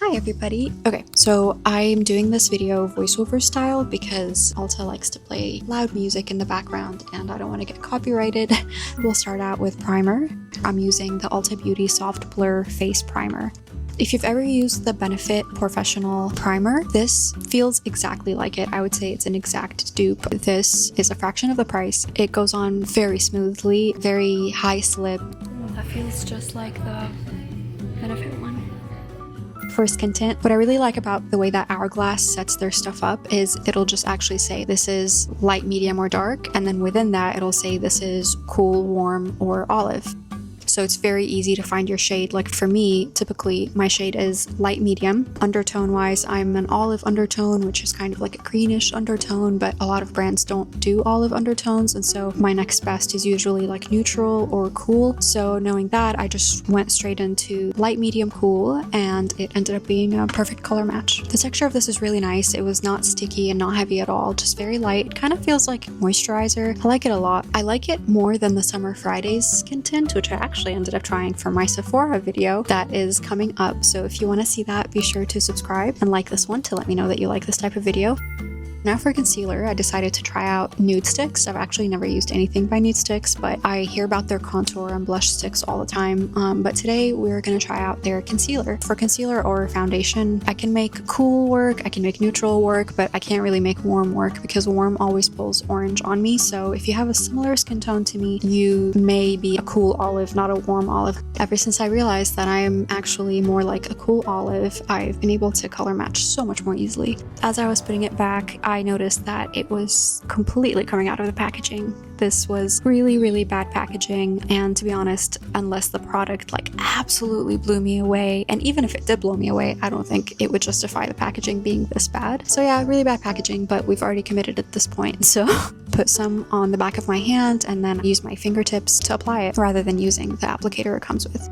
Hi everybody! Okay, so I'm doing this video voiceover style because Ulta likes to play loud music in the background and I don't want to get copyrighted. We'll start out with primer. I'm using the Ulta Beauty Soft Blur Face Primer. If you've ever used the Benefit Professional Primer, this feels exactly like it. I would say it's an exact dupe. This is a fraction of the price. It goes on very smoothly, very high slip. That feels just like the Benefit one. For skin tint, what I really like about the way that Hourglass sets their stuff up is it'll just actually say this is light, medium, or dark, and then within that it'll say this is cool, warm, or olive. So it's very easy to find your shade. Like for me, typically my shade is light medium. Undertone wise, I'm an olive undertone, which is kind of like a greenish undertone, but a lot of brands don't do olive undertones, and so my next best is usually like neutral or cool. So knowing that, I just went straight into light medium cool, and it ended up being a perfect color match. The texture of this is really nice. It was not sticky and not heavy at all, just very light. It kind of feels like moisturizer. I like it a lot. I like it more than the Summer Fridays skin tint, which I actually ended up trying for my Sephora video that is coming up. So if you want to see that, be sure to subscribe and like this one to let me know that you like this type of video. Now for concealer, I decided to try out Nude Sticks. I've actually never used anything by Nude Sticks, but I hear about their contour and blush sticks all the time. But today we're going to try out their concealer. For concealer or foundation, I can make cool work, I can make neutral work, but I can't really make warm work because warm always pulls orange on me. So if you have a similar skin tone to me, you may be a cool olive, not a warm olive. Ever since I realized that I am actually more like a cool olive, I've been able to color match so much more easily. As I was putting it back, I noticed that it was completely coming out of the packaging. This was really bad packaging, and to be honest, unless the product like absolutely blew me away, and even if it did blow me away, I don't think it would justify the packaging being this bad. So yeah, really bad packaging, but we've already committed at this point. So put some on the back of my hand and then use my fingertips to apply it rather than using the applicator it comes with.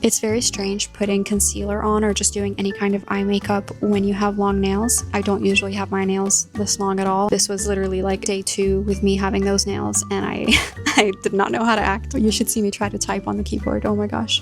It's very strange putting concealer on or just doing any kind of eye makeup when you have long nails. I don't usually have my nails this long at all. This was literally like day 2 with me having those nails, and I did not know how to act. You should see me try to type on the keyboard. Oh my gosh.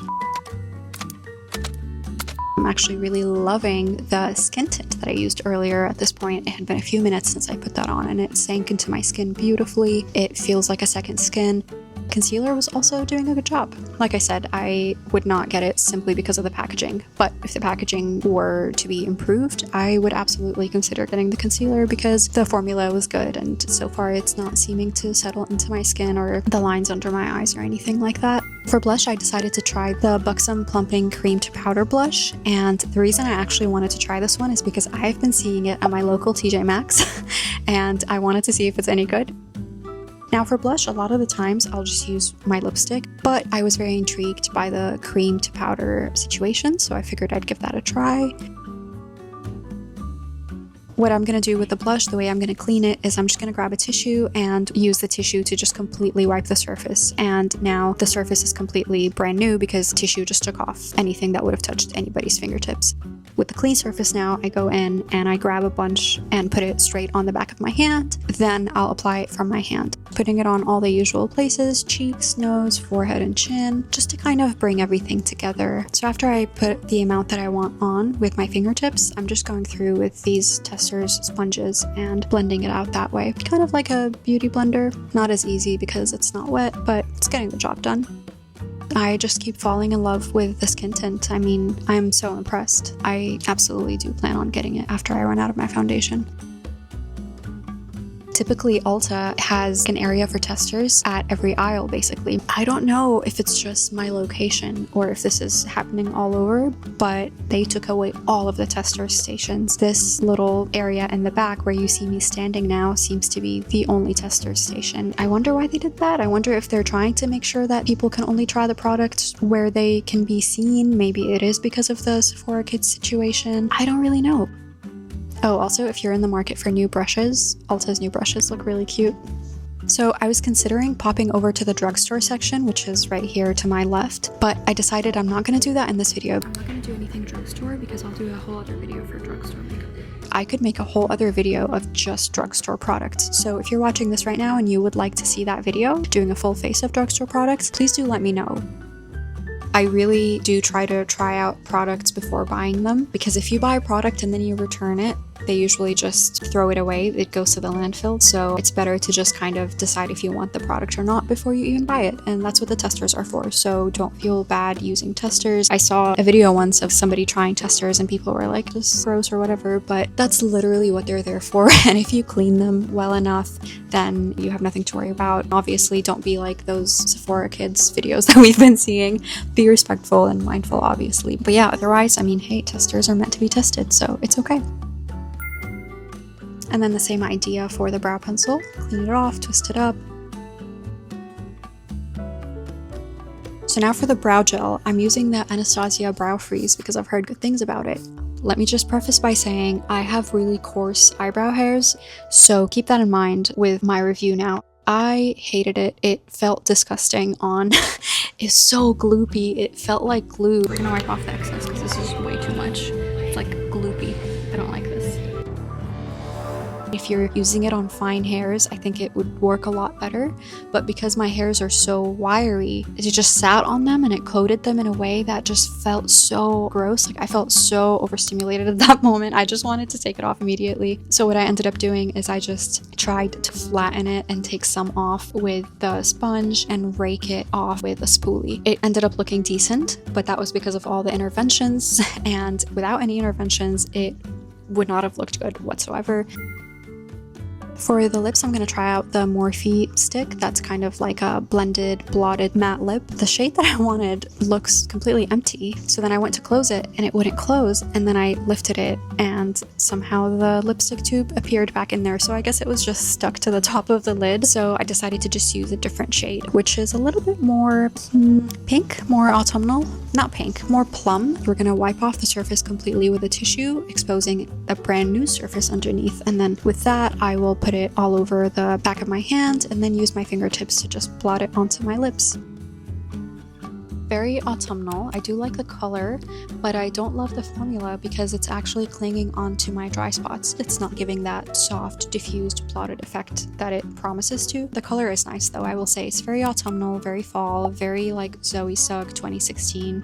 I'm actually really loving the skin tint that I used earlier. At this point, it had been a few minutes since I put that on, and it sank into my skin beautifully. It feels like a second skin. Concealer was also doing a good job. Like I said, I would not get it simply because of the packaging, but if the packaging were to be improved, I would absolutely consider getting the concealer because the formula was good, and so far it's not seeming to settle into my skin or the lines under my eyes or anything like that. For blush, I decided to try the Buxom Plumping Cream to Powder blush, and the reason I actually wanted to try this one is because I've been seeing it at my local TJ Maxx and I wanted to see if it's any good. Now for blush, a lot of the times I'll just use my lipstick, but I was very intrigued by the cream to powder situation, so I figured I'd give that a try. What I'm going to do with the blush, the way I'm going to clean it, is I'm just going to grab a tissue and use the tissue to just completely wipe the surface. And now the surface is completely brand new because tissue just took off anything that would have touched anybody's fingertips. With the clean surface now, I go in and I grab a bunch and put it straight on the back of my hand. Then I'll apply it from my hand, putting it on all the usual places: cheeks, nose, forehead, and chin, just to kind of bring everything together. So after I put the amount that I want on with my fingertips, I'm just going through with these testers sponges and blending it out that way. Kind of like a beauty blender. Not as easy because it's not wet, but it's getting the job done. I just keep falling in love with the skin tint. I mean, I'm so impressed. I absolutely do plan on getting it after I run out of my foundation. Typically, Ulta has an area for testers at every aisle, basically. I don't know if it's just my location or if this is happening all over, but they took away all of the tester stations. This little area in the back where you see me standing now seems to be the only tester station. I wonder why they did that. I wonder if they're trying to make sure that people can only try the product where they can be seen. Maybe it is because of the Sephora Kids situation. I don't really know. Oh, also, if you're in the market for new brushes, Ulta's new brushes look really cute. So I was considering popping over to the drugstore section, which is right here to my left, but I decided I'm not going to do that in this video. I'm not going to do anything drugstore because I'll do a whole other video for drugstore makeup. I could make a whole other video of just drugstore products. So if you're watching this right now and you would like to see that video, doing a full face of drugstore products, please do let me know. I really do try to try out products before buying them, because if you buy a product and then you return it, they usually just throw it away. It goes to the landfill. So it's better to just kind of decide if you want the product or not before you even buy it. And that's what the testers are for. So don't feel bad using testers. I saw a video once of somebody trying testers and people were like, just gross or whatever, but that's literally what they're there for. And if you clean them well enough, then you have nothing to worry about. Obviously, don't be like those Sephora kids videos that we've been seeing. Be respectful and mindful, obviously. But yeah, otherwise, I mean, hey, testers are meant to be tested, so it's okay. And then the same idea for the brow pencil. Clean it off, twist it up. So now for the brow gel, I'm using the Anastasia Brow Freeze because I've heard good things about it. Let me just preface by saying I have really coarse eyebrow hairs, so keep that in mind with my review now. I hated it. It felt disgusting on. It's so gloopy. It felt like glue. We're gonna wipe off the excess because this is way too much. It's like gloopy. I don't like this. If you're using it on fine hairs, I think it would work a lot better. But because my hairs are so wiry, it just sat on them and it coated them in a way that just felt so gross. Like I felt so overstimulated at that moment. I just wanted to take it off immediately. So what I ended up doing is I just tried to flatten it and take some off with the sponge and rake it off with a spoolie. It ended up looking decent, but that was because of all the interventions. And without any interventions, it would not have looked good whatsoever. For the lips, I'm going to try out the Morphe stick. That's kind of like a blended, blotted matte lip. The shade that I wanted looks completely empty. So then I went to close it and it wouldn't close. And then I lifted it and somehow the lipstick tube appeared back in there. So I guess it was just stuck to the top of the lid. So I decided to just use a different shade, which is a little bit more pink, more autumnal. Not pink, more plum. We're going to wipe off the surface completely with a tissue, exposing a brand new surface underneath. And then with that, I will put it all over the back of my hand and then use my fingertips to just blot it onto my lips. Very autumnal. I do like the color, but I don't love the formula because it's actually clinging onto my dry spots. It's not giving that soft, diffused, blotted effect that it promises to. The color is nice though, I will say. It's very autumnal, very fall, very like Zoe Sugg 2016.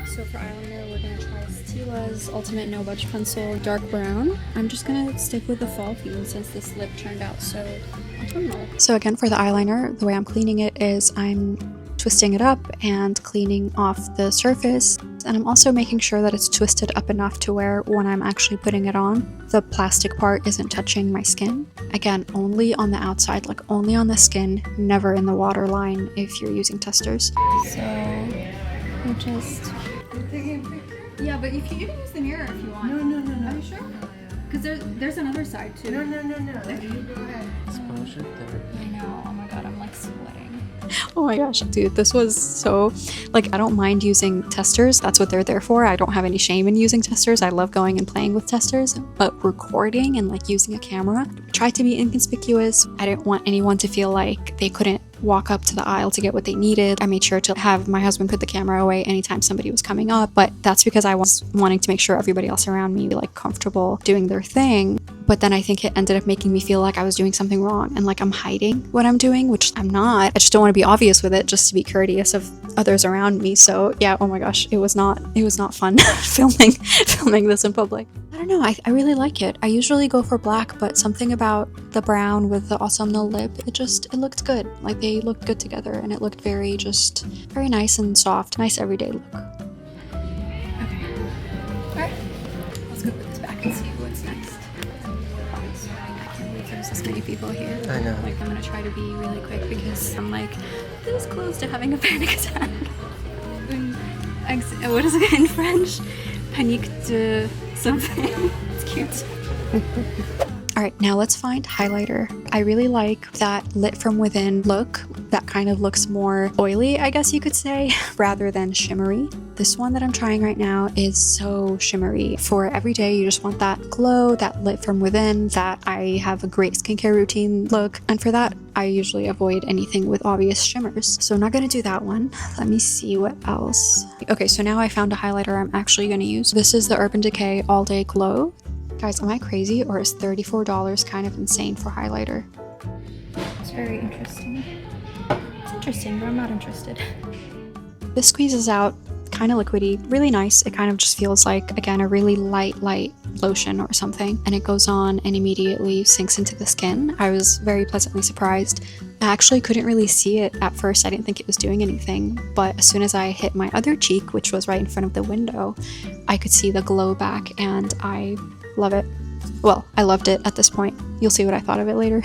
So for eyeliner, we're gonna try Stila's Ultimate No Budge Pencil Dark Brown. I'm just gonna stick with the fall theme since this lip turned out so autumnal. So again, for the eyeliner, the way I'm cleaning it is I'm twisting it up and cleaning off the surface. And I'm also making sure that it's twisted up enough to where when I'm actually putting it on, the plastic part isn't touching my skin. Again, only on the outside, like only on the skin, never in the waterline if you're using testers. So we'll just... Yeah, but if you can use the mirror if you want. No. Are you sure? Because there's another side too. No. You go ahead. Exposure there. I know. Oh my god, I'm like sweating. Oh my gosh, dude, this was so... Like, I don't mind using testers. That's what they're there for. I don't have any shame in using testers. I love going and playing with testers. But recording and like using a camera, try to be inconspicuous. I didn't want anyone to feel like they couldn't walk up to the aisle to get what they needed. I made sure to have my husband put the camera away anytime somebody was coming up, but that's because I was wanting to make sure everybody else around me like comfortable doing their thing. But then I think it ended up making me feel like I was doing something wrong and like I'm hiding what I'm doing, which I'm not. I just don't want to be obvious with it, just to be courteous of others around me. So yeah, oh my gosh, it was not fun filming this in public. I don't know, I really like it. I usually go for black, but something about the brown with the autumnal lip, it looked good. Like they looked good together and it looked very nice and soft. Nice everyday look. Okay. Alright. Let's go put this back and see what's next. I can't believe there's this many people here. I know. Like I'm gonna try to be really quick because I'm like this close to having a panic attack. What is it in French? Panique de something. It's cute. Alright, now let's find highlighter. I really like that lit from within look. That kind of looks more oily, I guess you could say, rather than shimmery. This one that I'm trying right now is so shimmery. For every day, you just want that glow, that lit from within, that I have a great skincare routine look. And for that, I usually avoid anything with obvious shimmers. So I'm not gonna do that one. Let me see what else. Okay, so now I found a highlighter I'm actually gonna use. This is the Urban Decay All Day Glow. Guys, am I crazy or is $34 kind of insane for highlighter? It's very interesting. It's interesting, but I'm not interested. This squeezes out kind of liquidy, really nice. It kind of just feels like, again, a really light lotion or something, and it goes on and immediately sinks into the skin. I was very pleasantly surprised. I actually couldn't really see it at first. I didn't think it was doing anything, but as soon as I hit my other cheek, which was right in front of the window, I could see the glow back, and I love it. Well, I loved it at this point. You'll see what I thought of it later.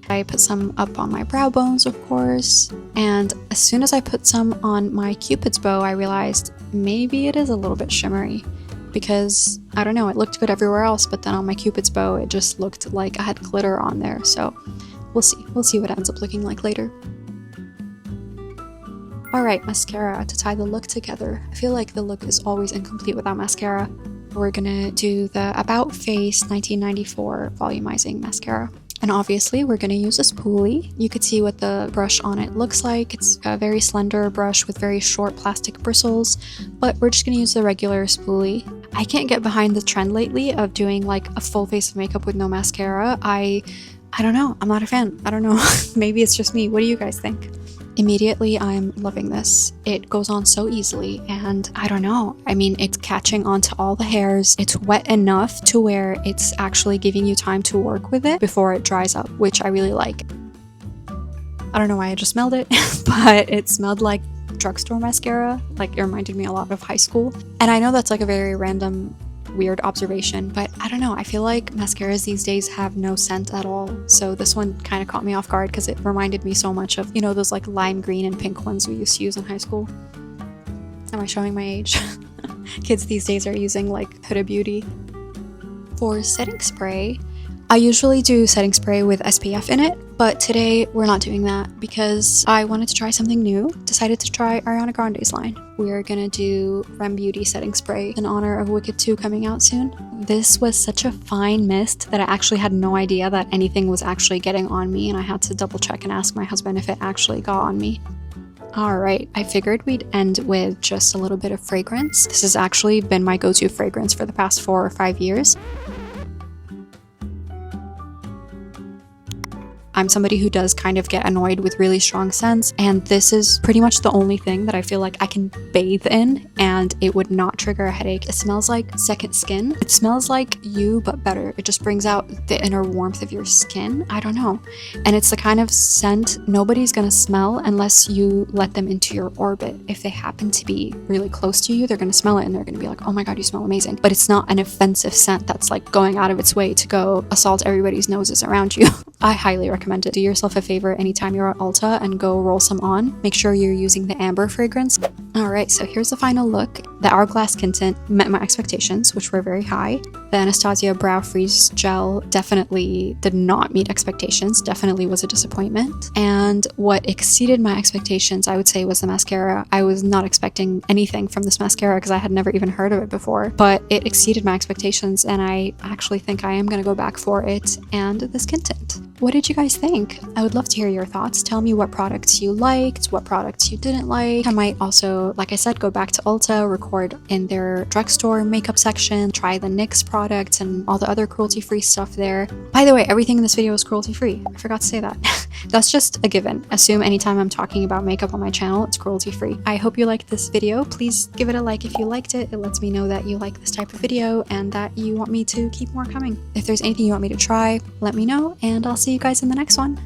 I put some up on my brow bones, of course, and as soon as I put some on my Cupid's bow, I realized maybe it is a little bit shimmery, because, I don't know, it looked good everywhere else, but then on my Cupid's bow, it just looked like I had glitter on there, so we'll see. We'll see what it ends up looking like later. Alright, mascara to tie the look together. I feel like the look is always incomplete without mascara. We're gonna do the About Face 1994 Volumizing Mascara. And obviously we're going to use a spoolie. You could see what the brush on it looks like. It's a very slender brush with very short plastic bristles, but we're just going to use the regular spoolie. I can't get behind the trend lately of doing like a full face of makeup with no mascara. I don't know. I'm not a fan. I don't know. Maybe it's just me. What do you guys think? Immediately, I'm loving this. It goes on so easily, and I don't know. I mean, it's catching onto all the hairs. It's wet enough to where it's actually giving you time to work with it before it dries up, which I really like. I don't know why I just smelled it, but it smelled like drugstore mascara. Like, it reminded me a lot of high school. And I know that's like a very random weird observation, but I don't know, I feel like mascaras these days have no scent at all, so this one kind of caught me off guard because it reminded me so much of, you know, those like lime green and pink ones we used to use in high school. Am I showing my age? Kids these days are using like Huda Beauty. For setting spray, I usually do setting spray with SPF in it, but today we're not doing that because I wanted to try something new. Decided to try Ariana Grande's line. We're gonna do Rem Beauty setting spray in honor of Wicked 2 coming out soon. This was such a fine mist that I actually had no idea that anything was actually getting on me, and I had to double check and ask my husband if it actually got on me. Alright, I figured we'd end with just a little bit of fragrance. This has actually been my go-to fragrance for the past 4 or 5 years. I'm somebody who does kind of get annoyed with really strong scents, and this is pretty much the only thing that I feel like I can bathe in and it would not trigger a headache. It smells like second skin. It smells like you, but better. It just brings out the inner warmth of your skin. I don't know. And it's the kind of scent nobody's gonna smell unless you let them into your orbit. If they happen to be really close to you, they're gonna smell it and they're gonna be like, oh my god, you smell amazing. But it's not an offensive scent that's like going out of its way to go assault everybody's noses around you. I highly recommend it. Do yourself a favor anytime you're at Ulta and go roll some on. Make sure you're using the amber fragrance. Alright, so here's the final look. The Hourglass Skin Tint met my expectations, which were very high. The Anastasia Brow Freeze Gel definitely did not meet expectations, definitely was a disappointment. And what exceeded my expectations, I would say, was the mascara. I was not expecting anything from this mascara because I had never even heard of it before, but it exceeded my expectations and I actually think I am going to go back for it and the skin tint. What did you guys think? I would love to hear your thoughts. Tell me what products you liked, what products you didn't like. I might also, like I said, go back to Ulta, record in their drugstore makeup section, try the NYX products and all the other cruelty-free stuff there. By the way, everything in this video is cruelty-free. I forgot to say that. That's just a given. Assume anytime I'm talking about makeup on my channel, it's cruelty-free. I hope you liked this video. Please give it a like if you liked it. It lets me know that you like this type of video and that you want me to keep more coming. If there's anything you want me to try, let me know, and I'll see you guys in the next one.